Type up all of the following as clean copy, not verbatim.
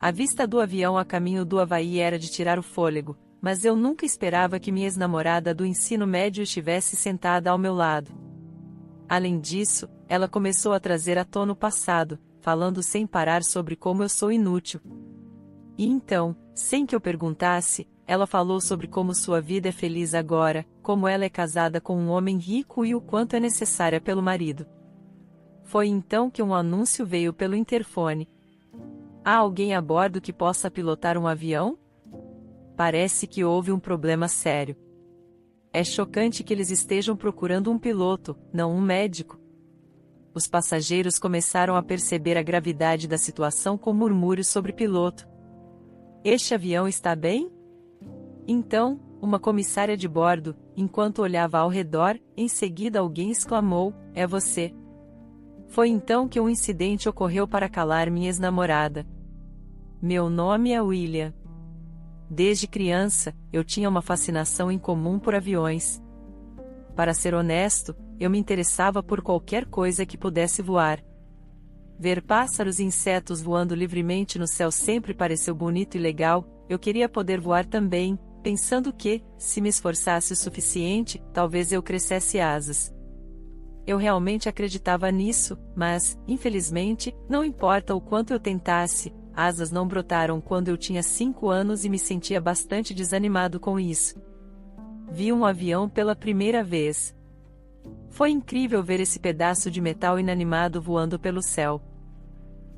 A vista do avião a caminho do Havaí era de tirar o fôlego, mas eu nunca esperava que minha ex-namorada do ensino médio estivesse sentada ao meu lado. Além disso, ela começou a trazer à tona o passado, falando sem parar sobre como eu sou inútil. E então, sem que eu perguntasse, ela falou sobre como sua vida é feliz agora, como ela é casada com um homem rico e o quanto é necessária pelo marido. Foi então que um anúncio veio pelo interfone. Há alguém a bordo que possa pilotar um avião? Parece que houve um problema sério. É chocante que eles estejam procurando um piloto, não um médico. Os passageiros começaram a perceber a gravidade da situação com murmúrios sobre piloto. Este avião está bem? Então, uma comissária de bordo, enquanto olhava ao redor, em seguida alguém exclamou: "É você." Foi então que um incidente ocorreu para calar minha ex-namorada. Meu nome é William. Desde criança, eu tinha uma fascinação incomum por aviões. Para ser honesto, eu me interessava por qualquer coisa que pudesse voar. Ver pássaros e insetos voando livremente no céu sempre pareceu bonito e legal. Eu queria poder voar também, pensando que, se me esforçasse o suficiente, talvez eu crescesse asas. Eu realmente acreditava nisso, mas, infelizmente, não importa o quanto eu tentasse, asas não brotaram quando eu tinha 5 anos e me sentia bastante desanimado com isso. Vi um avião pela primeira vez. Foi incrível ver esse pedaço de metal inanimado voando pelo céu.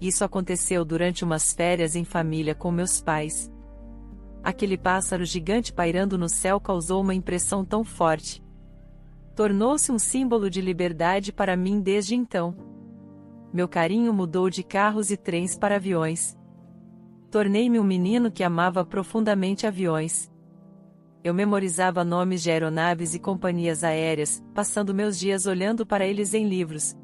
Isso aconteceu durante umas férias em família com meus pais. Aquele pássaro gigante pairando no céu causou uma impressão tão forte. Tornou-se um símbolo de liberdade para mim desde então. Meu carinho mudou de carros e trens para aviões. Tornei-me um menino que amava profundamente aviões. Eu memorizava nomes de aeronaves e companhias aéreas, passando meus dias olhando para eles em livros.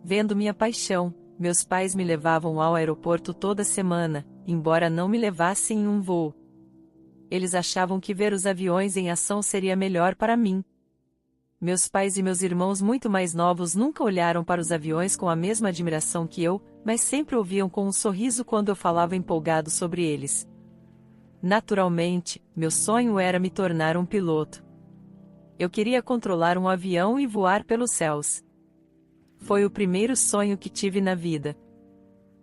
Vendo minha paixão, meus pais me levavam ao aeroporto toda semana, embora não me levassem em um voo. Eles achavam que ver os aviões em ação seria melhor para mim. Meus pais e meus irmãos muito mais novos nunca olharam para os aviões com a mesma admiração que eu, mas sempre ouviam com um sorriso quando eu falava empolgado sobre eles. Naturalmente, meu sonho era me tornar um piloto. Eu queria controlar um avião e voar pelos céus. Foi o primeiro sonho que tive na vida.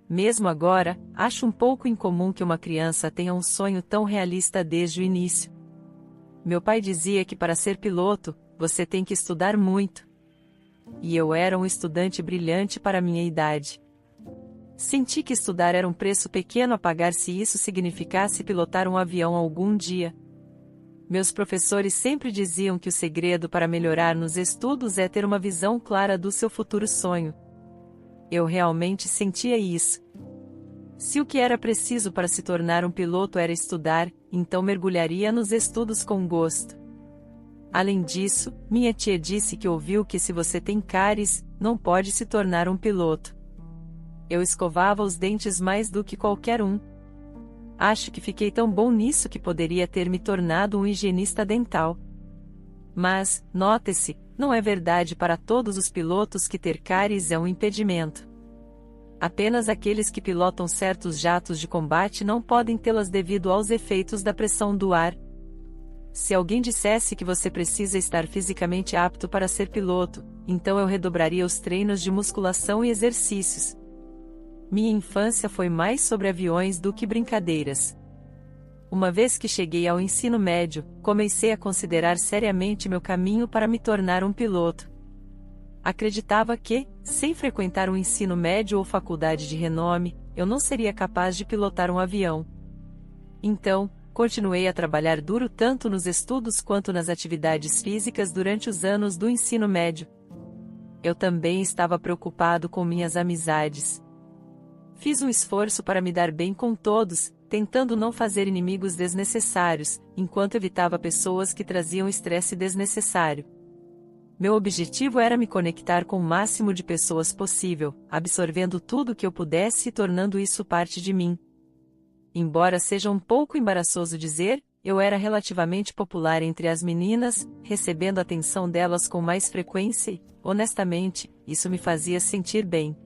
Mesmo agora, acho um pouco incomum que uma criança tenha um sonho tão realista desde o início. Meu pai dizia que para ser piloto, você tem que estudar muito. E eu era um estudante brilhante para minha idade. Senti que estudar era um preço pequeno a pagar se isso significasse pilotar um avião algum dia. Meus professores sempre diziam que o segredo para melhorar nos estudos é ter uma visão clara do seu futuro sonho. Eu realmente sentia isso. Se o que era preciso para se tornar um piloto era estudar, então mergulharia nos estudos com gosto. Além disso, minha tia disse que ouviu que se você tem cáries, não pode se tornar um piloto. Eu escovava os dentes mais do que qualquer um. Acho que fiquei tão bom nisso que poderia ter me tornado um higienista dental. Mas, note-se, não é verdade para todos os pilotos que ter cáries é um impedimento. Apenas aqueles que pilotam certos jatos de combate não podem tê-las devido aos efeitos da pressão do ar. Se alguém dissesse que você precisa estar fisicamente apto para ser piloto, então eu redobraria os treinos de musculação e exercícios. Minha infância foi mais sobre aviões do que brincadeiras. Uma vez que cheguei ao ensino médio, comecei a considerar seriamente meu caminho para me tornar um piloto. Acreditava que, sem frequentar um ensino médio ou faculdade de renome, eu não seria capaz de pilotar um avião. Então, continuei a trabalhar duro tanto nos estudos quanto nas atividades físicas durante os anos do ensino médio. Eu também estava preocupado com minhas amizades. Fiz um esforço para me dar bem com todos, tentando não fazer inimigos desnecessários, enquanto evitava pessoas que traziam estresse desnecessário. Meu objetivo era me conectar com o máximo de pessoas possível, absorvendo tudo que eu pudesse e tornando isso parte de mim. Embora seja um pouco embaraçoso dizer, eu era relativamente popular entre as meninas, recebendo a atenção delas com mais frequência e, honestamente, isso me fazia sentir bem.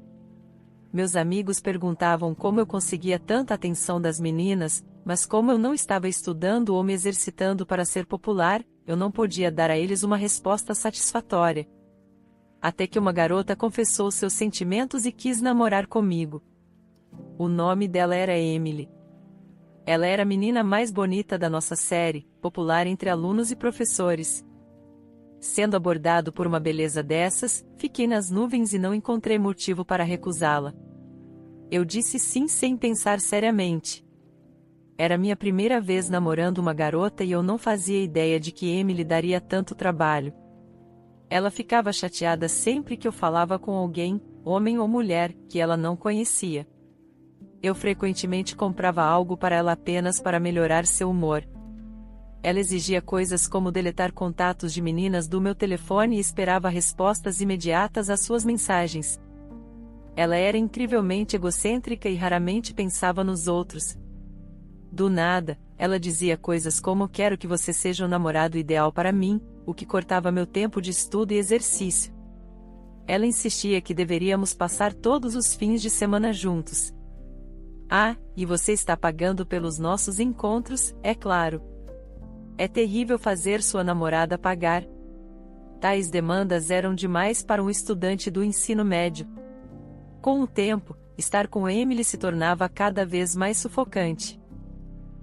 Meus amigos perguntavam como eu conseguia tanta atenção das meninas, mas como eu não estava estudando ou me exercitando para ser popular, eu não podia dar a eles uma resposta satisfatória. Até que uma garota confessou seus sentimentos e quis namorar comigo. O nome dela era Emily. Ela era a menina mais bonita da nossa série, popular entre alunos e professores. Sendo abordado por uma beleza dessas, fiquei nas nuvens e não encontrei motivo para recusá-la. Eu disse sim sem pensar seriamente. Era minha primeira vez namorando uma garota e eu não fazia ideia de que Emily daria tanto trabalho. Ela ficava chateada sempre que eu falava com alguém, homem ou mulher, que ela não conhecia. Eu frequentemente comprava algo para ela apenas para melhorar seu humor. Ela exigia coisas como deletar contatos de meninas do meu telefone e esperava respostas imediatas às suas mensagens. Ela era incrivelmente egocêntrica e raramente pensava nos outros. Do nada, ela dizia coisas como "quero que você seja o namorado ideal para mim", o que cortava meu tempo de estudo e exercício. Ela insistia que deveríamos passar todos os fins de semana juntos. Ah, e você está pagando pelos nossos encontros, é claro. É terrível fazer sua namorada pagar. Tais demandas eram demais para um estudante do ensino médio. Com o tempo, estar com Emily se tornava cada vez mais sufocante.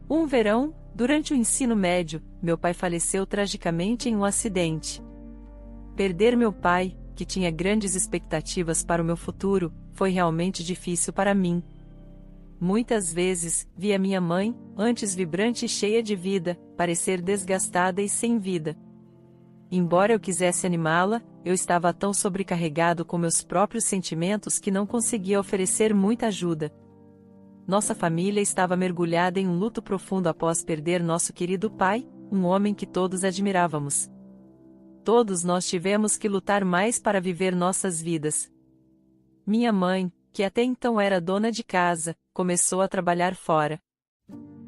Um verão, durante o ensino médio, meu pai faleceu tragicamente em um acidente. Perder meu pai, que tinha grandes expectativas para o meu futuro, foi realmente difícil para mim. Muitas vezes, via minha mãe, antes vibrante e cheia de vida, parecer desgastada e sem vida. Embora eu quisesse animá-la, eu estava tão sobrecarregado com meus próprios sentimentos que não conseguia oferecer muita ajuda. Nossa família estava mergulhada em um luto profundo após perder nosso querido pai, um homem que todos admirávamos. Todos nós tivemos que lutar mais para viver nossas vidas. Minha mãe, que até então era dona de casa, começou a trabalhar fora.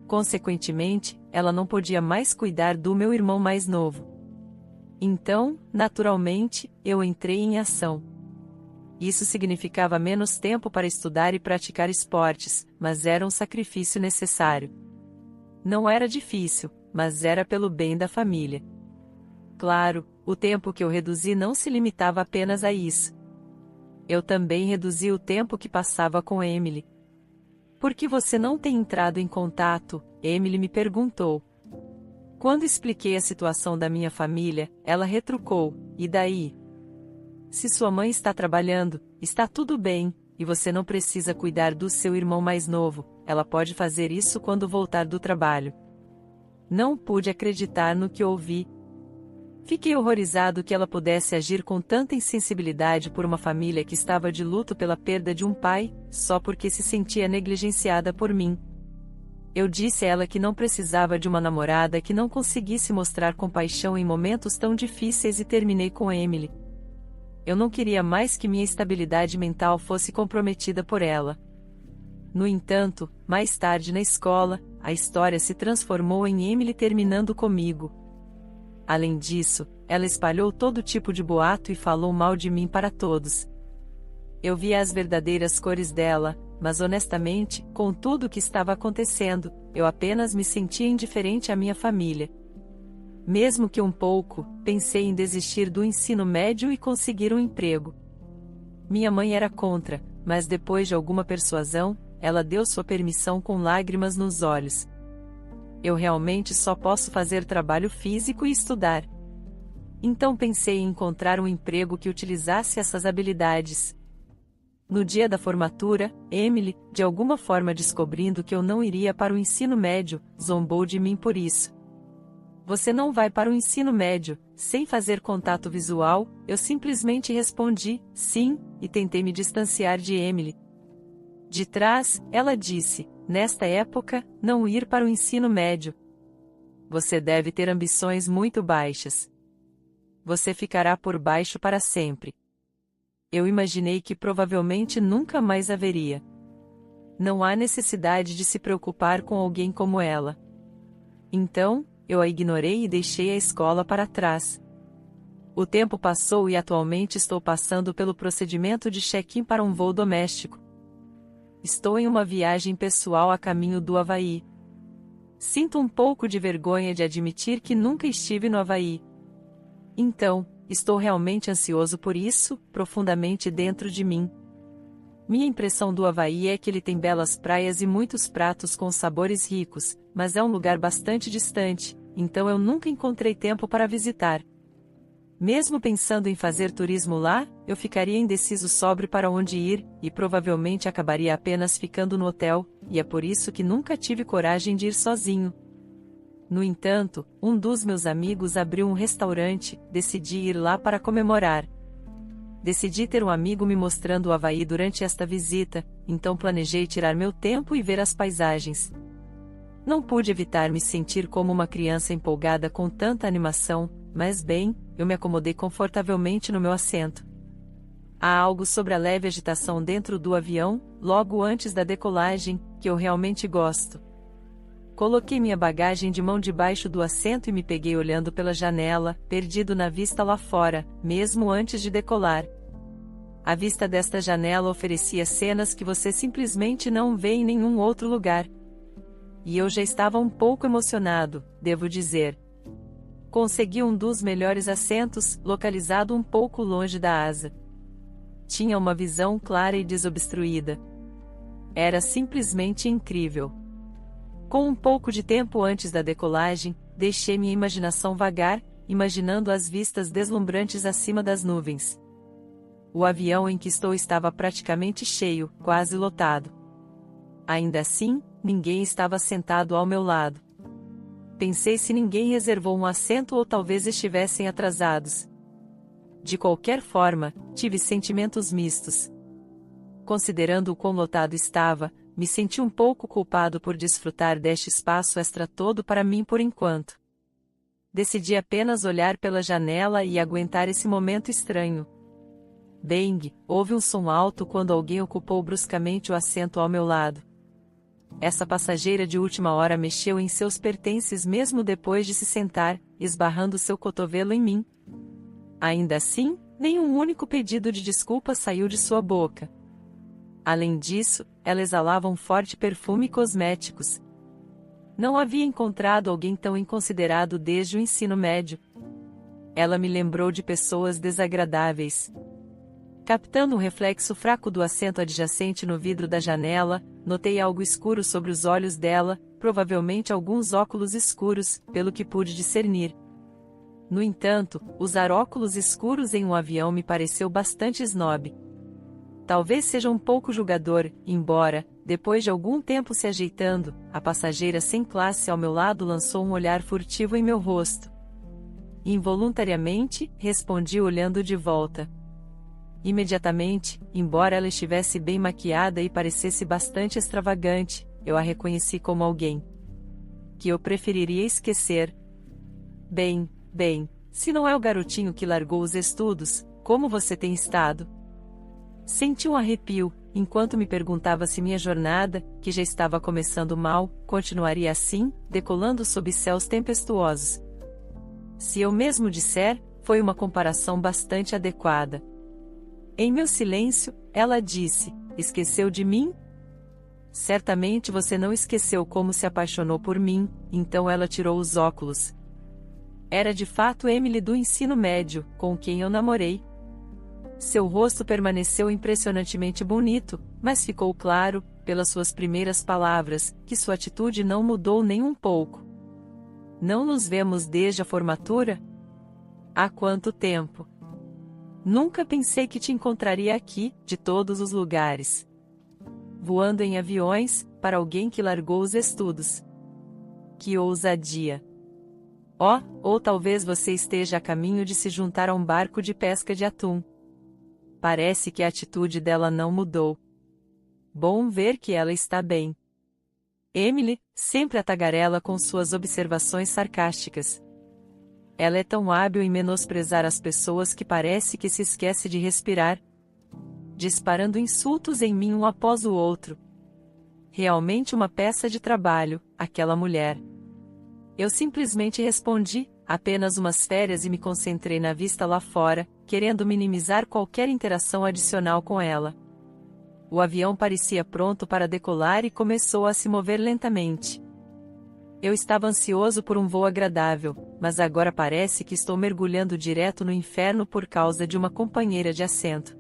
Consequentemente, ela não podia mais cuidar do meu irmão mais novo. Então, naturalmente, eu entrei em ação. Isso significava menos tempo para estudar e praticar esportes, mas era um sacrifício necessário. Não era difícil, mas era pelo bem da família. Claro, o tempo que eu reduzi não se limitava apenas a isso. Eu também reduzi o tempo que passava com Emily. "Por que você não tem entrado em contato?", Emily me perguntou. Quando expliquei a situação da minha família, ela retrucou: "E daí? Se sua mãe está trabalhando, está tudo bem, e você não precisa cuidar do seu irmão mais novo, ela pode fazer isso quando voltar do trabalho." Não pude acreditar no que ouvi. Fiquei horrorizado que ela pudesse agir com tanta insensibilidade por uma família que estava de luto pela perda de um pai, só porque se sentia negligenciada por mim. Eu disse a ela que não precisava de uma namorada que não conseguisse mostrar compaixão em momentos tão difíceis e terminei com Emily. Eu não queria mais que minha estabilidade mental fosse comprometida por ela. No entanto, mais tarde na escola, a história se transformou em Emily terminando comigo. Além disso, ela espalhou todo tipo de boato e falou mal de mim para todos. Eu via as verdadeiras cores dela, mas honestamente, com tudo o que estava acontecendo, eu apenas me sentia indiferente à minha família. Mesmo que um pouco, pensei em desistir do ensino médio e conseguir um emprego. Minha mãe era contra, mas depois de alguma persuasão, ela deu sua permissão com lágrimas nos olhos. Eu realmente só posso fazer trabalho físico e estudar. Então pensei em encontrar um emprego que utilizasse essas habilidades. No dia da formatura, Emily, de alguma forma descobrindo que eu não iria para o ensino médio, zombou de mim por isso. "Você não vai para o ensino médio?", sem fazer contato visual, eu simplesmente respondi, sim, e tentei me distanciar de Emily. De trás, ela disse: "Nesta época, não ir para o ensino médio. Você deve ter ambições muito baixas. Você ficará por baixo para sempre." Eu imaginei que provavelmente nunca mais haveria. Não há necessidade de se preocupar com alguém como ela. Então, eu a ignorei e deixei a escola para trás. O tempo passou e atualmente estou passando pelo procedimento de check-in para um voo doméstico. estou em uma viagem pessoal a caminho do Havaí. Sinto um pouco de vergonha de admitir que nunca estive no Havaí. Então, estou realmente ansioso por isso, profundamente dentro de mim. Minha impressão do Havaí é que ele tem belas praias e muitos pratos com sabores ricos, mas é um lugar bastante distante, então eu nunca encontrei tempo para visitar. Mesmo pensando em fazer turismo lá, eu ficaria indeciso sobre para onde ir, e provavelmente acabaria apenas ficando no hotel, e é por isso que nunca tive coragem de ir sozinho. No entanto, um dos meus amigos abriu um restaurante, decidi ir lá para comemorar. Decidi ter um amigo me mostrando o Havaí durante esta visita, então planejei tirar meu tempo e ver as paisagens. Não pude evitar me sentir como uma criança empolgada com tanta animação, mas bem, eu me acomodei confortavelmente no meu assento. Há algo sobre a leve agitação dentro do avião, logo antes da decolagem, que eu realmente gosto. Coloquei minha bagagem de mão debaixo do assento e me peguei olhando pela janela, perdido na vista lá fora, mesmo antes de decolar. A vista desta janela oferecia cenas que você simplesmente não vê em nenhum outro lugar. E eu já estava um pouco emocionado, devo dizer. Consegui um dos melhores assentos, localizado um pouco longe da asa. Tinha uma visão clara e desobstruída. Era simplesmente incrível. Com um pouco de tempo antes da decolagem, deixei minha imaginação vagar, imaginando as vistas deslumbrantes acima das nuvens. O avião em que estou estava praticamente cheio, quase lotado. Ainda assim, ninguém estava sentado ao meu lado. Pensei se ninguém reservou um assento ou talvez estivessem atrasados. De qualquer forma, tive sentimentos mistos. Considerando o quão lotado estava, me senti um pouco culpado por desfrutar deste espaço extra todo para mim por enquanto. Decidi apenas olhar pela janela e aguentar esse momento estranho. Bang! Houve um som alto quando alguém ocupou bruscamente o assento ao meu lado. Essa passageira de última hora mexeu em seus pertences mesmo depois de se sentar, esbarrando seu cotovelo em mim. Ainda assim, nenhum único pedido de desculpa saiu de sua boca. Além disso, ela exalava um forte perfume e cosméticos. Não havia encontrado alguém tão inconsiderado desde o ensino médio. Ela me lembrou de pessoas desagradáveis. Captando um reflexo fraco do assento adjacente no vidro da janela, notei algo escuro sobre os olhos dela, provavelmente alguns óculos escuros, pelo que pude discernir. No entanto, usar óculos escuros em um avião me pareceu bastante snob. Talvez seja um pouco julgador, embora, depois de algum tempo se ajeitando, a passageira sem classe ao meu lado lançou um olhar furtivo em meu rosto. Involuntariamente, respondi olhando de volta. Imediatamente, embora ela estivesse bem maquiada e parecesse bastante extravagante, eu a reconheci como alguém que eu preferiria esquecer. Bem, se não é o garotinho que largou os estudos, como você tem estado? Senti um arrepio, enquanto me perguntava se minha jornada, que já estava começando mal, continuaria assim, decolando sob céus tempestuosos. Se eu mesmo disser, foi uma comparação bastante adequada. Em meu silêncio, ela disse: esqueceu de mim? Certamente você não esqueceu como se apaixonou por mim, então ela tirou os óculos. Era de fato Emily do ensino médio, com quem eu namorei. Seu rosto permaneceu impressionantemente bonito, mas ficou claro, pelas suas primeiras palavras, que sua atitude não mudou nem um pouco. Não nos vemos desde a formatura? Há quanto tempo? Nunca pensei que te encontraria aqui, de todos os lugares. Voando em aviões, para alguém que largou os estudos. Que ousadia! Oh, ou talvez você esteja a caminho de se juntar a um barco de pesca de atum. Parece que a atitude dela não mudou. Bom ver que ela está bem. Emily, sempre a tagarela com suas observações sarcásticas. Ela é tão hábil em menosprezar as pessoas que parece que se esquece de respirar. Disparando insultos em mim um após o outro. Realmente uma peça de trabalho, aquela mulher. Eu simplesmente respondi, apenas umas férias, e me concentrei na vista lá fora, querendo minimizar qualquer interação adicional com ela. O avião parecia pronto para decolar e começou a se mover lentamente. Eu estava ansioso por um voo agradável, mas agora parece que estou mergulhando direto no inferno por causa de uma companheira de assento.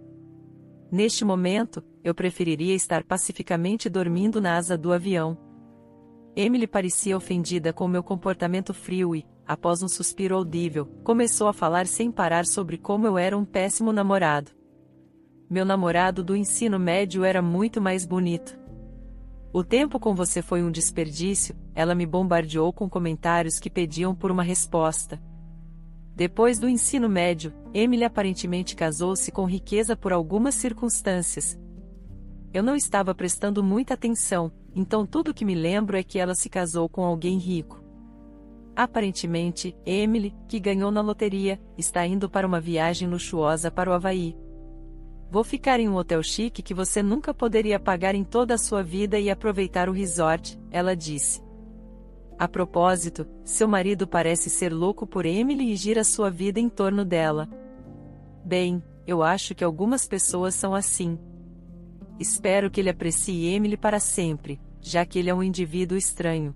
Neste momento, eu preferiria estar pacificamente dormindo na asa do avião. Emily parecia ofendida com meu comportamento frio e, após um suspiro audível, começou a falar sem parar sobre como eu era um péssimo namorado. Meu namorado do ensino médio era muito mais bonito. O tempo com você foi um desperdício, ela me bombardeou com comentários que pediam por uma resposta. Depois do ensino médio, Emily aparentemente casou-se com riqueza por algumas circunstâncias. Eu não estava prestando muita atenção, então tudo que me lembro é que ela se casou com alguém rico. Aparentemente, Emily, que ganhou na loteria, está indo para uma viagem luxuosa para o Havaí. Vou ficar em um hotel chique que você nunca poderia pagar em toda a sua vida e aproveitar o resort, ela disse. A propósito, seu marido parece ser louco por Emily e gira sua vida em torno dela. Bem, eu acho que algumas pessoas são assim. Espero que ele aprecie Emily para sempre, já que ele é um indivíduo estranho.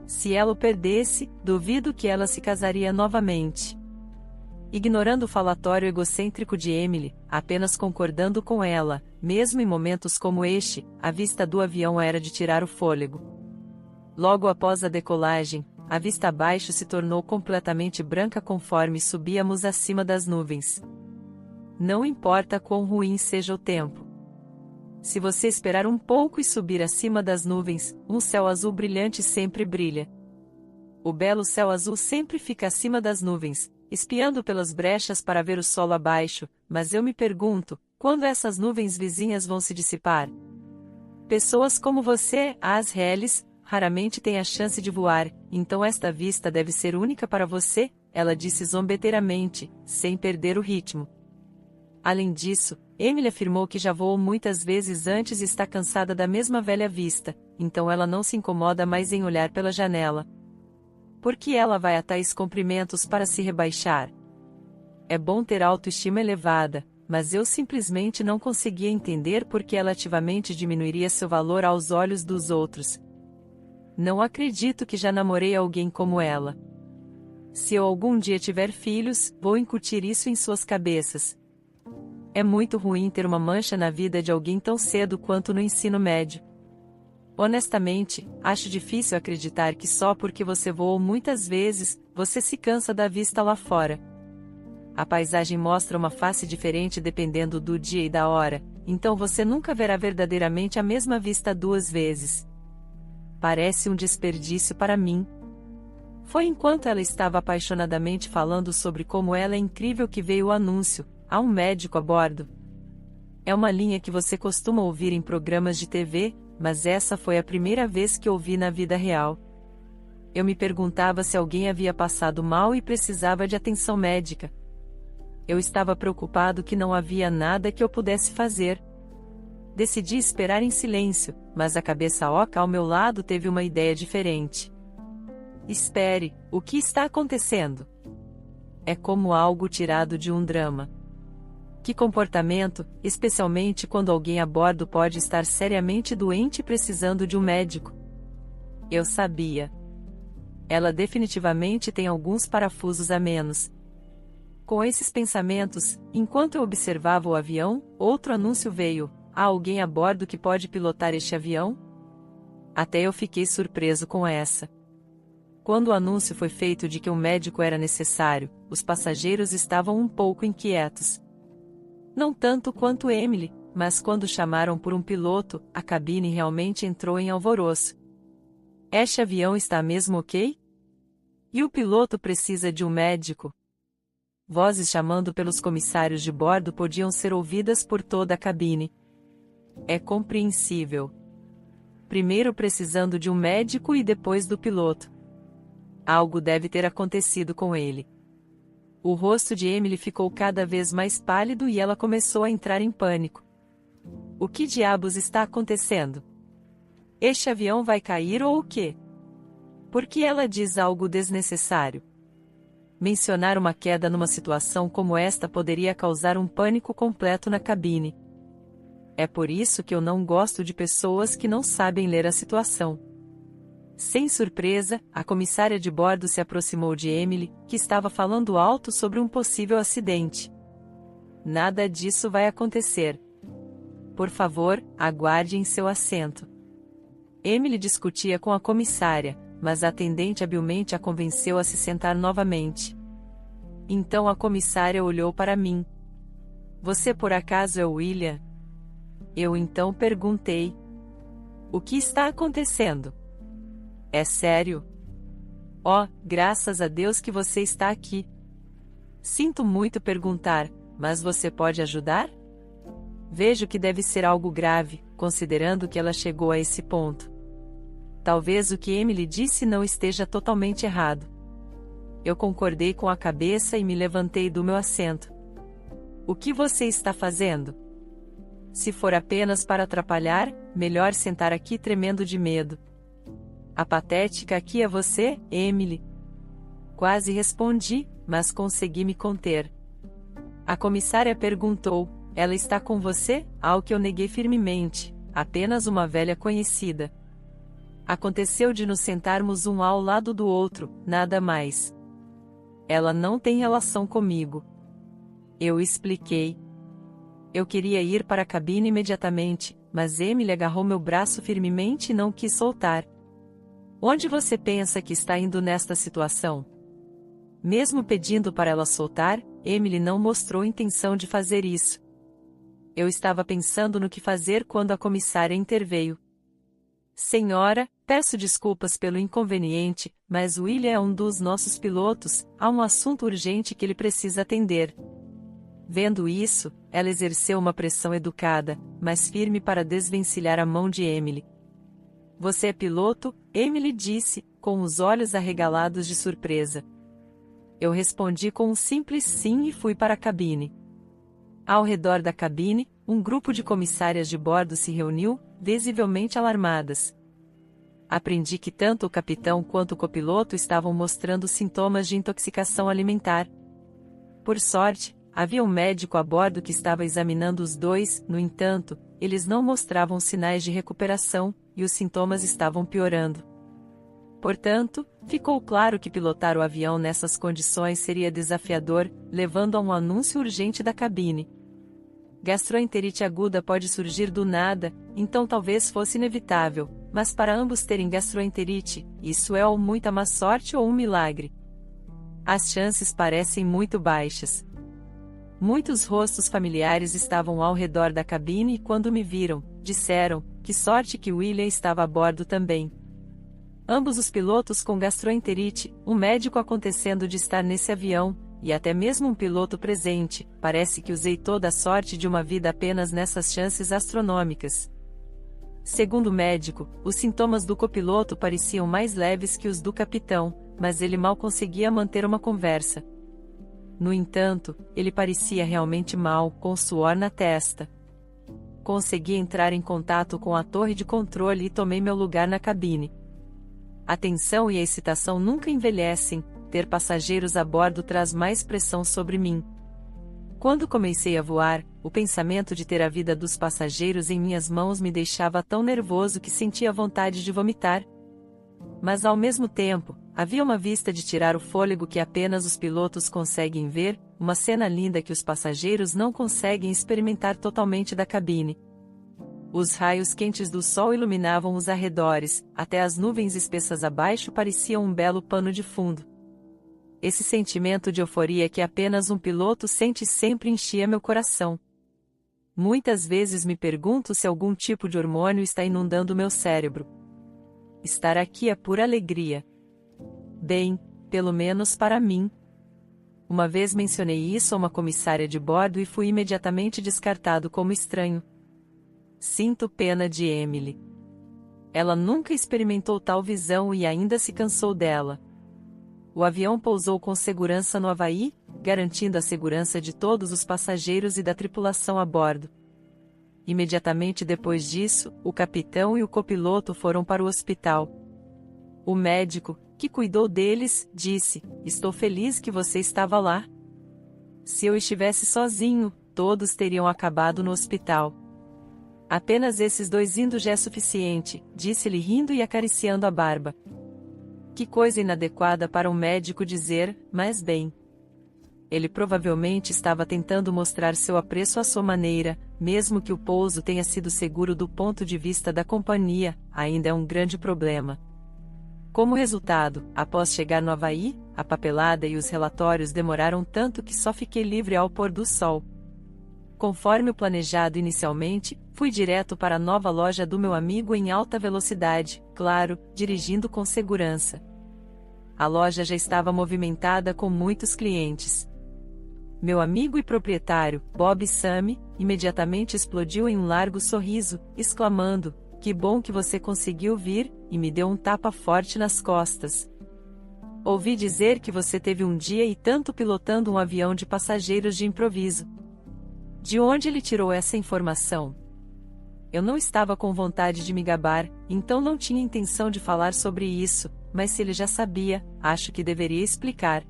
Se ela o perdesse, duvido que ela se casaria novamente. Ignorando o falatório egocêntrico de Emily, apenas concordando com ela, mesmo em momentos como este, a vista do avião era de tirar o fôlego. Logo após a decolagem, a vista abaixo se tornou completamente branca conforme subíamos acima das nuvens. Não importa quão ruim seja o tempo. Se você esperar um pouco e subir acima das nuvens, um céu azul brilhante sempre brilha. O belo céu azul sempre fica acima das nuvens, espiando pelas brechas para ver o solo abaixo, mas eu me pergunto, quando essas nuvens vizinhas vão se dissipar? Pessoas como você, as reles, raramente têm a chance de voar, então esta vista deve ser única para você, ela disse zombeteiramente, sem perder o ritmo. Além disso, Emily afirmou que já voou muitas vezes antes e está cansada da mesma velha vista, então ela não se incomoda mais em olhar pela janela. Por que ela vai a tais comprimentos para se rebaixar? É bom ter autoestima elevada, mas eu simplesmente não conseguia entender por que ela ativamente diminuiria seu valor aos olhos dos outros. Não acredito que já namorei alguém como ela. Se eu algum dia tiver filhos, vou incutir isso em suas cabeças. É muito ruim ter uma mancha na vida de alguém tão cedo quanto no ensino médio. Honestamente, acho difícil acreditar que só porque você voou muitas vezes, você se cansa da vista lá fora. A paisagem mostra uma face diferente dependendo do dia e da hora, então você nunca verá verdadeiramente a mesma vista duas vezes. Parece um desperdício para mim. Foi enquanto ela estava apaixonadamente falando sobre como ela é incrível que veio o anúncio: há um médico a bordo. É uma linha que você costuma ouvir em programas de TV, mas essa foi a primeira vez que ouvi na vida real. Eu me perguntava se alguém havia passado mal e precisava de atenção médica. Eu estava preocupado que não havia nada que eu pudesse fazer. Decidi esperar em silêncio, mas a cabeça oca ao meu lado teve uma ideia diferente. Espere, o que está acontecendo? É como algo tirado de um drama. Que comportamento, especialmente quando alguém a bordo pode estar seriamente doente e precisando de um médico. Eu sabia. Ela definitivamente tem alguns parafusos a menos. Com esses pensamentos, enquanto eu observava o avião, outro anúncio veio: há alguém a bordo que pode pilotar este avião? Até eu fiquei surpreso com essa. Quando o anúncio foi feito de que um médico era necessário, os passageiros estavam um pouco inquietos. Não tanto quanto Emily, mas quando chamaram por um piloto, a cabine realmente entrou em alvoroço. Este avião está mesmo ok? E o piloto precisa de um médico? Vozes chamando pelos comissários de bordo podiam ser ouvidas por toda a cabine. É compreensível. Primeiro precisando de um médico e depois do piloto. Algo deve ter acontecido com ele. O rosto de Emily ficou cada vez mais pálido e ela começou a entrar em pânico. O que diabos está acontecendo? Este avião vai cair ou o quê? Por que ela diz algo desnecessário? Mencionar uma queda numa situação como esta poderia causar um pânico completo na cabine. É por isso que eu não gosto de pessoas que não sabem ler a situação. Sem surpresa, a comissária de bordo se aproximou de Emily, que estava falando alto sobre um possível acidente. Nada disso vai acontecer. Por favor, aguarde em seu assento. Emily discutia com a comissária, mas a atendente habilmente a convenceu a se sentar novamente. Então a comissária olhou para mim. Você por acaso é o William? Eu então perguntei. O que está acontecendo? É sério? Oh, graças a Deus que você está aqui. Sinto muito perguntar, mas você pode ajudar? Vejo que deve ser algo grave, considerando que ela chegou a esse ponto. Talvez o que Emily disse não esteja totalmente errado. Eu concordei com a cabeça e me levantei do meu assento. O que você está fazendo? Se for apenas para atrapalhar, melhor sentar aqui tremendo de medo. A patética aqui é você, Emily. Quase respondi, mas consegui me conter. A comissária perguntou, ela está com você? Ao que eu neguei firmemente, apenas uma velha conhecida. Aconteceu de nos sentarmos um ao lado do outro, nada mais. Ela não tem relação comigo. Eu expliquei. Eu queria ir para a cabine imediatamente, mas Emily agarrou meu braço firmemente e não quis soltar. Onde você pensa que está indo nesta situação? Mesmo pedindo para ela soltar, Emily não mostrou intenção de fazer isso. Eu estava pensando no que fazer quando a comissária interveio. Senhora, peço desculpas pelo inconveniente, mas William é um dos nossos pilotos, há um assunto urgente que ele precisa atender. Vendo isso, ela exerceu uma pressão educada, mas firme para desvencilhar a mão de Emily. Você é piloto? Emily disse, com os olhos arregalados de surpresa. Eu respondi com um simples sim e fui para a cabine. Ao redor da cabine, um grupo de comissárias de bordo se reuniu, visivelmente alarmadas. Aprendi que tanto o capitão quanto o copiloto estavam mostrando sintomas de intoxicação alimentar. Por sorte, havia um médico a bordo que estava examinando os dois, no entanto, eles não mostravam sinais de recuperação, e os sintomas estavam piorando. Portanto, ficou claro que pilotar o avião nessas condições seria desafiador, levando a um anúncio urgente da cabine. Gastroenterite aguda pode surgir do nada, então talvez fosse inevitável, mas para ambos terem gastroenterite, isso é ou muita má sorte ou um milagre. As chances parecem muito baixas. Muitos rostos familiares estavam ao redor da cabine e quando me viram, disseram, que sorte que William estava a bordo também. Ambos os pilotos com gastroenterite, um médico acontecendo de estar nesse avião, e até mesmo um piloto presente, parece que usei toda a sorte de uma vida apenas nessas chances astronômicas. Segundo o médico, os sintomas do copiloto pareciam mais leves que os do capitão, mas ele mal conseguia manter uma conversa. No entanto, ele parecia realmente mal, com suor na testa. Consegui entrar em contato com a torre de controle e tomei meu lugar na cabine. A tensão e a excitação nunca envelhecem, ter passageiros a bordo traz mais pressão sobre mim. Quando comecei a voar, o pensamento de ter a vida dos passageiros em minhas mãos me deixava tão nervoso que sentia vontade de vomitar. Mas ao mesmo tempo, havia uma vista de tirar o fôlego que apenas os pilotos conseguem ver, uma cena linda que os passageiros não conseguem experimentar totalmente da cabine. Os raios quentes do sol iluminavam os arredores, até as nuvens espessas abaixo pareciam um belo pano de fundo. Esse sentimento de euforia que apenas um piloto sente sempre enchia meu coração. Muitas vezes me pergunto se algum tipo de hormônio está inundando meu cérebro. Estar aqui é pura alegria. Bem, pelo menos para mim. Uma vez mencionei isso a uma comissária de bordo e fui imediatamente descartado como estranho. Sinto pena de Emily. Ela nunca experimentou tal visão e ainda se cansou dela. O avião pousou com segurança no Havaí, garantindo a segurança de todos os passageiros e da tripulação a bordo. Imediatamente depois disso, o capitão e o copiloto foram para o hospital. O médico, que cuidou deles, disse: "Estou feliz que você estava lá. Se eu estivesse sozinho, todos teriam acabado no hospital." Apenas esses 2 indo já é suficiente, disse-lhe rindo e acariciando a barba. Que coisa inadequada para um médico dizer, mas bem. Ele provavelmente estava tentando mostrar seu apreço à sua maneira, mesmo que o pouso tenha sido seguro do ponto de vista da companhia, ainda é um grande problema. Como resultado, após chegar no Havaí, a papelada e os relatórios demoraram tanto que só fiquei livre ao pôr do sol. Conforme o planejado inicialmente, fui direto para a nova loja do meu amigo em alta velocidade, claro, dirigindo com segurança. A loja já estava movimentada com muitos clientes. Meu amigo e proprietário, Bob Sami, imediatamente explodiu em um largo sorriso, exclamando: "Que bom que você conseguiu vir", e me deu um tapa forte nas costas. "Ouvi dizer que você teve um dia e tanto pilotando um avião de passageiros de improviso. De onde ele tirou essa informação?" Eu não estava com vontade de me gabar, então não tinha intenção de falar sobre isso, mas se ele já sabia, acho que deveria explicar.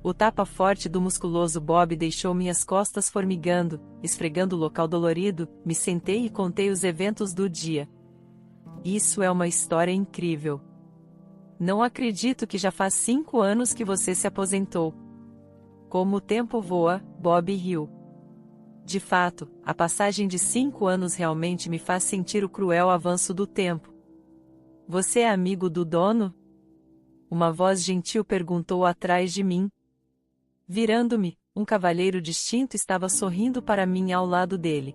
O tapa forte do musculoso Bob deixou minhas costas formigando, esfregando o local dolorido, me sentei e contei os eventos do dia. Isso é uma história incrível. Não acredito que já faz 5 anos que você se aposentou. Como o tempo voa, Bob riu. De fato, a passagem de 5 anos realmente me faz sentir o cruel avanço do tempo. Você é amigo do dono? Uma voz gentil perguntou atrás de mim. Virando-me, um cavalheiro distinto estava sorrindo para mim ao lado dele.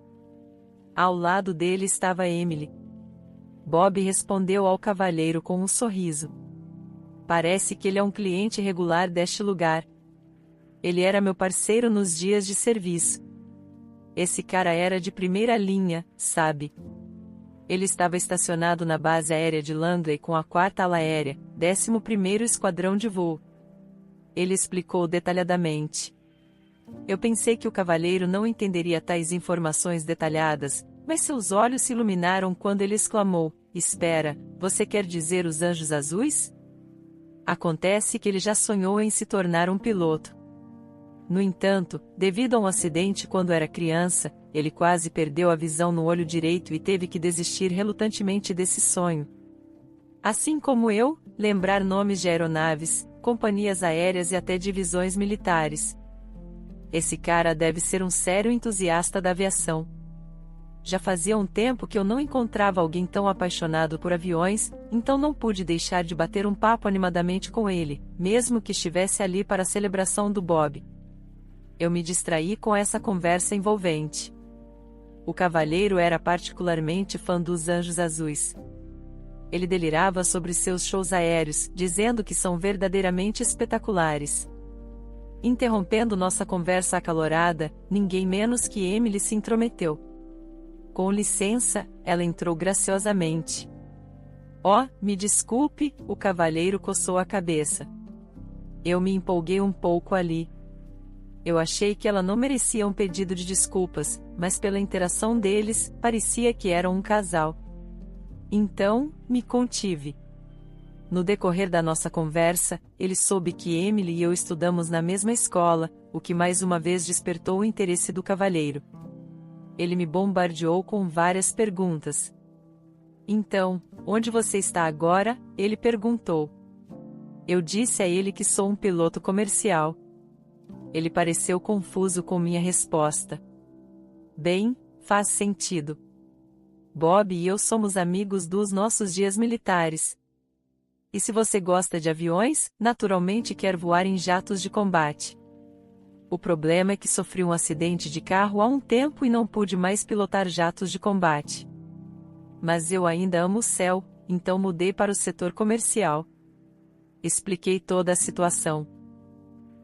Ao lado dele estava Emily. Bob respondeu ao cavalheiro com um sorriso. Parece que ele é um cliente regular deste lugar. Ele era meu parceiro nos dias de serviço. Esse cara era de primeira linha, sabe? Ele estava estacionado na base aérea de Langley com a 4ª ala aérea, 11º Esquadrão de Voo. Ele explicou detalhadamente. Eu pensei que o cavalheiro não entenderia tais informações detalhadas, mas seus olhos se iluminaram quando ele exclamou: "Espera, você quer dizer os Anjos Azuis?" Acontece que ele já sonhou em se tornar um piloto. No entanto, devido a um acidente quando era criança, ele quase perdeu a visão no olho direito e teve que desistir relutantemente desse sonho. Assim como eu, lembrar nomes de aeronaves, companhias aéreas e até divisões militares. Esse cara deve ser um sério entusiasta da aviação. Já fazia um tempo que eu não encontrava alguém tão apaixonado por aviões, então não pude deixar de bater um papo animadamente com ele, mesmo que estivesse ali para a celebração do Bob. Eu me distraí com essa conversa envolvente. O cavalheiro era particularmente fã dos Anjos Azuis. Ele delirava sobre seus shows aéreos, dizendo que são verdadeiramente espetaculares. Interrompendo nossa conversa acalorada, ninguém menos que Emily se intrometeu. Com licença, ela entrou graciosamente. "Oh, me desculpe", o cavalheiro coçou a cabeça. Eu me empolguei um pouco ali. Eu achei que ela não merecia um pedido de desculpas, mas pela interação deles, parecia que eram um casal. Então, me contive. No decorrer da nossa conversa, ele soube que Emily e eu estudamos na mesma escola, o que mais uma vez despertou o interesse do cavalheiro. Ele me bombardeou com várias perguntas. "Então, onde você está agora?", ele perguntou. Eu disse a ele que sou um piloto comercial. Ele pareceu confuso com minha resposta. "Bem, faz sentido. Bob e eu somos amigos dos nossos dias militares. E se você gosta de aviões, naturalmente quer voar em jatos de combate. O problema é que sofri um acidente de carro há um tempo e não pude mais pilotar jatos de combate. Mas eu ainda amo o céu, então mudei para o setor comercial." Expliquei toda a situação.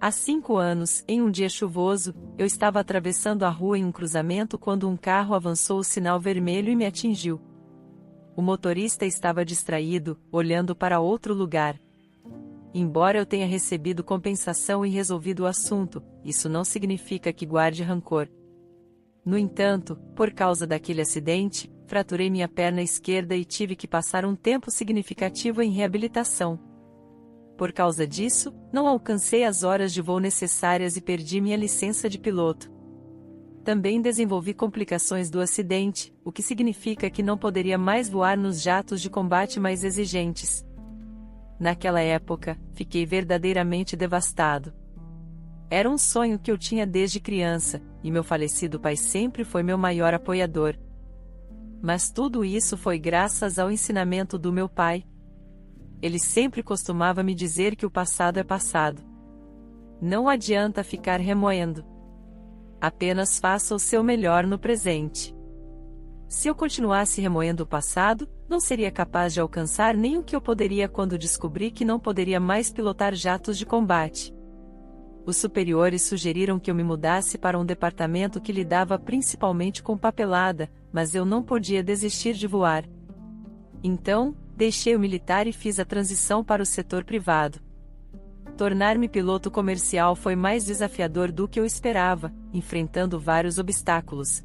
Há 5 anos, em um dia chuvoso, eu estava atravessando a rua em um cruzamento quando um carro avançou o sinal vermelho e me atingiu. O motorista estava distraído, olhando para outro lugar. Embora eu tenha recebido compensação e resolvido o assunto, isso não significa que guarde rancor. No entanto, por causa daquele acidente, fraturei minha perna esquerda e tive que passar um tempo significativo em reabilitação. Por causa disso, não alcancei as horas de voo necessárias e perdi minha licença de piloto. Também desenvolvi complicações do acidente, o que significa que não poderia mais voar nos jatos de combate mais exigentes. Naquela época, fiquei verdadeiramente devastado. Era um sonho que eu tinha desde criança, e meu falecido pai sempre foi meu maior apoiador. Mas tudo isso foi graças ao ensinamento do meu pai. Ele sempre costumava me dizer que o passado é passado. Não adianta ficar remoendo. Apenas faça o seu melhor no presente. Se eu continuasse remoendo o passado, não seria capaz de alcançar nem o que eu poderia quando descobri que não poderia mais pilotar jatos de combate. Os superiores sugeriram que eu me mudasse para um departamento que lidava principalmente com papelada, mas eu não podia desistir de voar. Então, deixei o militar e fiz a transição para o setor privado. Tornar-me piloto comercial foi mais desafiador do que eu esperava, enfrentando vários obstáculos.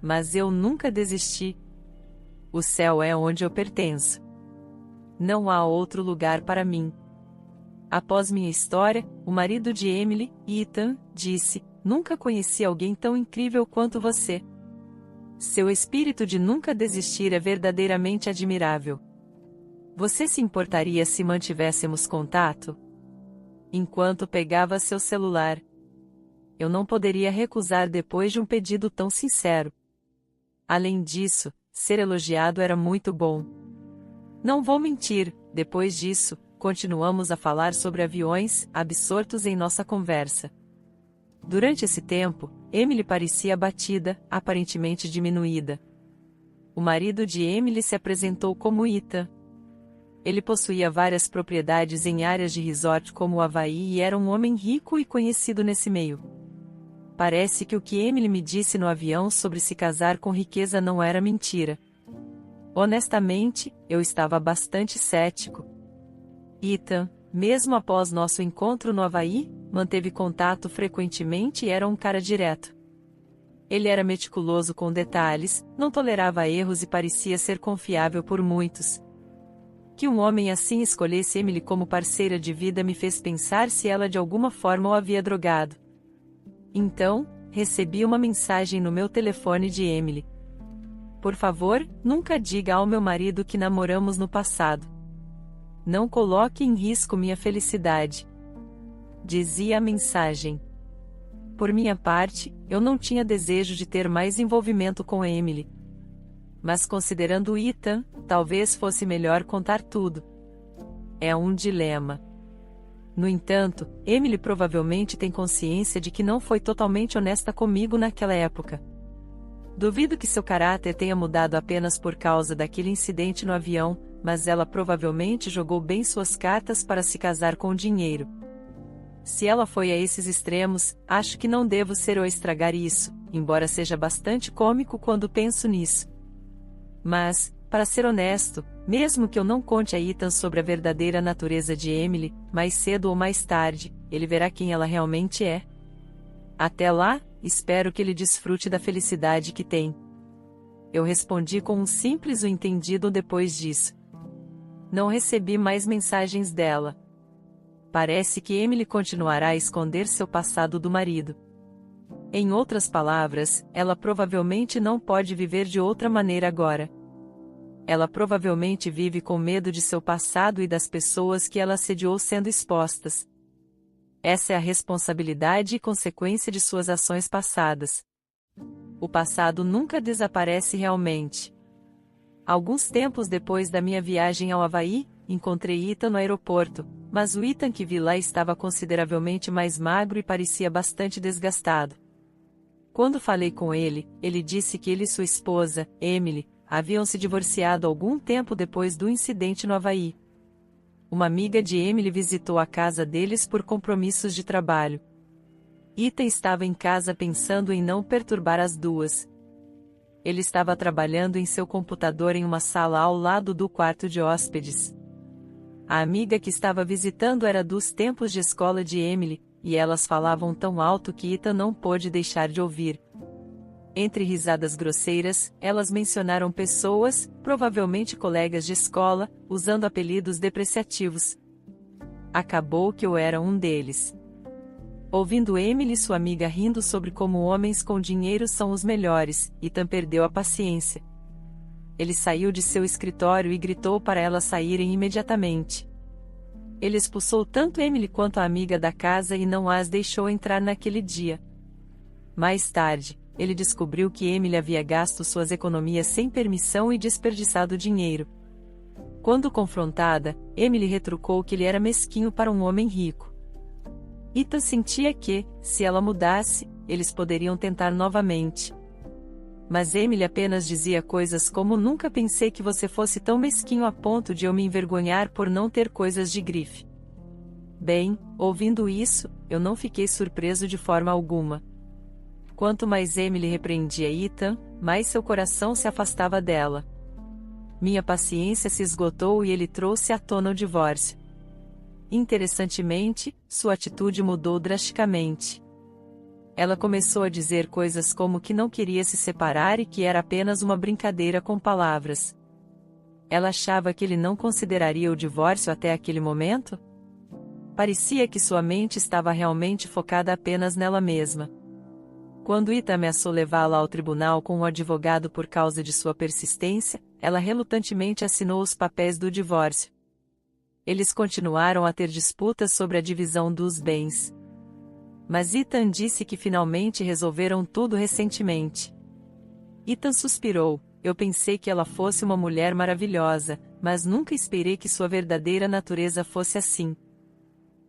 Mas eu nunca desisti. O céu é onde eu pertenço. Não há outro lugar para mim. Após minha história, o marido de Emily, Ethan, disse: "Nunca conheci alguém tão incrível quanto você. Seu espírito de nunca desistir é verdadeiramente admirável. Você se importaria se mantivéssemos contato?" Enquanto pegava seu celular. Eu não poderia recusar depois de um pedido tão sincero. Além disso, ser elogiado era muito bom. Não vou mentir, depois disso, continuamos a falar sobre aviões, absortos em nossa conversa. Durante esse tempo, Emily parecia abatida, aparentemente diminuída. O marido de Emily se apresentou como Ethan. Ele possuía várias propriedades em áreas de resort como o Havaí e era um homem rico e conhecido nesse meio. Parece que o que Emily me disse no avião sobre se casar com riqueza não era mentira. Honestamente, eu estava bastante cético. Ethan, mesmo após nosso encontro no Havaí, manteve contato frequentemente e era um cara direto. Ele era meticuloso com detalhes, não tolerava erros e parecia ser confiável por muitos. Que um homem assim escolhesse Emily como parceira de vida me fez pensar se ela de alguma forma o havia drogado. Então, recebi uma mensagem no meu telefone de Emily. "Por favor, nunca diga ao meu marido que namoramos no passado. Não coloque em risco minha felicidade", dizia a mensagem. Por minha parte, eu não tinha desejo de ter mais envolvimento com Emily. Mas considerando Ethan, talvez fosse melhor contar tudo. É um dilema. No entanto, Emily provavelmente tem consciência de que não foi totalmente honesta comigo naquela época. Duvido que seu caráter tenha mudado apenas por causa daquele incidente no avião, mas ela provavelmente jogou bem suas cartas para se casar com dinheiro. Se ela foi a esses extremos, acho que não devo ser eu a estragar isso, embora seja bastante cômico quando penso nisso. Mas, para ser honesto, mesmo que eu não conte a Ethan sobre a verdadeira natureza de Emily, mais cedo ou mais tarde, ele verá quem ela realmente é. Até lá, espero que ele desfrute da felicidade que tem. Eu respondi com um simples "o entendido" depois disso. Não recebi mais mensagens dela. Parece que Emily continuará a esconder seu passado do marido. Em outras palavras, ela provavelmente não pode viver de outra maneira agora. Ela provavelmente vive com medo de seu passado e das pessoas que ela assediou sendo expostas. Essa é a responsabilidade e consequência de suas ações passadas. O passado nunca desaparece realmente. Alguns tempos depois da minha viagem ao Havaí, encontrei Ethan no aeroporto, mas o Ethan que vi lá estava consideravelmente mais magro e parecia bastante desgastado. Quando falei com ele, ele disse que ele e sua esposa, Emily, haviam se divorciado algum tempo depois do incidente no Havaí. Uma amiga de Emily visitou a casa deles por compromissos de trabalho. Ethan estava em casa pensando em não perturbar as duas. Ele estava trabalhando em seu computador em uma sala ao lado do quarto de hóspedes. A amiga que estava visitando era dos tempos de escola de Emily, e elas falavam tão alto que Ethan não pôde deixar de ouvir. Entre risadas grosseiras, elas mencionaram pessoas, provavelmente colegas de escola, usando apelidos depreciativos. Acabou que eu era um deles. Ouvindo Emily e sua amiga rindo sobre como homens com dinheiro são os melhores, Ethan perdeu a paciência. Ele saiu de seu escritório e gritou para elas saírem imediatamente. Ele expulsou tanto Emily quanto a amiga da casa e não as deixou entrar naquele dia. Mais tarde, ele descobriu que Emily havia gasto suas economias sem permissão e desperdiçado dinheiro. Quando confrontada, Emily retrucou que ele era mesquinho para um homem rico. Ethan sentia que, se ela mudasse, eles poderiam tentar novamente. Mas Emily apenas dizia coisas como: nunca pensei que você fosse tão mesquinho a ponto de eu me envergonhar por não ter coisas de grife. Bem, ouvindo isso, eu não fiquei surpreso de forma alguma. Quanto mais Emily repreendia Ethan, mais seu coração se afastava dela. Minha paciência se esgotou e ele trouxe à tona o divórcio. Interessantemente, sua atitude mudou drasticamente. Ela começou a dizer coisas como que não queria se separar e que era apenas uma brincadeira com palavras. Ela achava que ele não consideraria o divórcio até aquele momento? Parecia que sua mente estava realmente focada apenas nela mesma. Quando Ethan ameaçou levá-la ao tribunal com um advogado por causa de sua persistência, ela relutantemente assinou os papéis do divórcio. Eles continuaram a ter disputas sobre a divisão dos bens. Mas Ethan disse que finalmente resolveram tudo recentemente. Ethan suspirou: eu pensei que ela fosse uma mulher maravilhosa, mas nunca esperei que sua verdadeira natureza fosse assim.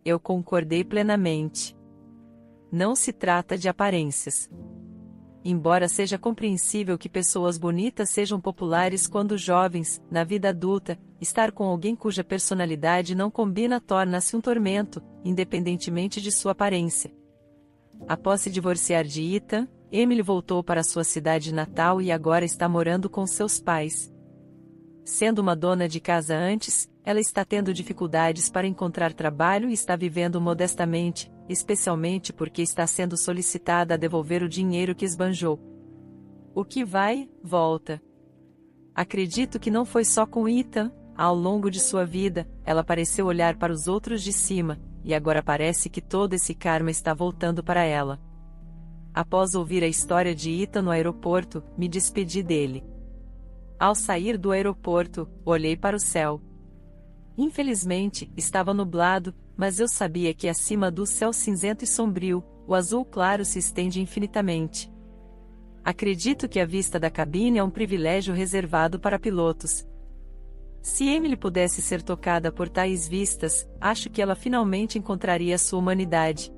Eu concordei plenamente. Não se trata de aparências. Embora seja compreensível que pessoas bonitas sejam populares quando jovens, na vida adulta, estar com alguém cuja personalidade não combina torna-se um tormento, independentemente de sua aparência. Após se divorciar de Ethan, Emily voltou para sua cidade natal e agora está morando com seus pais. Sendo uma dona de casa antes, ela está tendo dificuldades para encontrar trabalho e está vivendo modestamente, especialmente porque está sendo solicitada a devolver o dinheiro que esbanjou. O que vai, volta. Acredito que não foi só com Ethan. Ao longo de sua vida, ela pareceu olhar para os outros de cima, e agora parece que todo esse karma está voltando para ela. Após ouvir a história de Ethan no aeroporto, me despedi dele. Ao sair do aeroporto, olhei para o céu. Infelizmente, estava nublado, mas eu sabia que acima do céu cinzento e sombrio, o azul claro se estende infinitamente. Acredito que a vista da cabine é um privilégio reservado para pilotos. Se Emily pudesse ser tocada por tais vistas, acho que ela finalmente encontraria sua humanidade.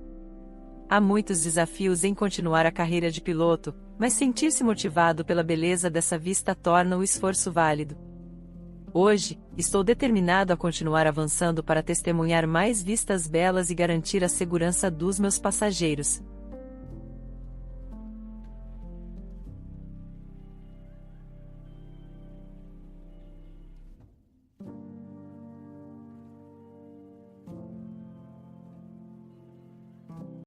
Há muitos desafios em continuar a carreira de piloto, mas sentir-se motivado pela beleza dessa vista torna o esforço válido. Hoje, estou determinado a continuar avançando para testemunhar mais vistas belas e garantir a segurança dos meus passageiros.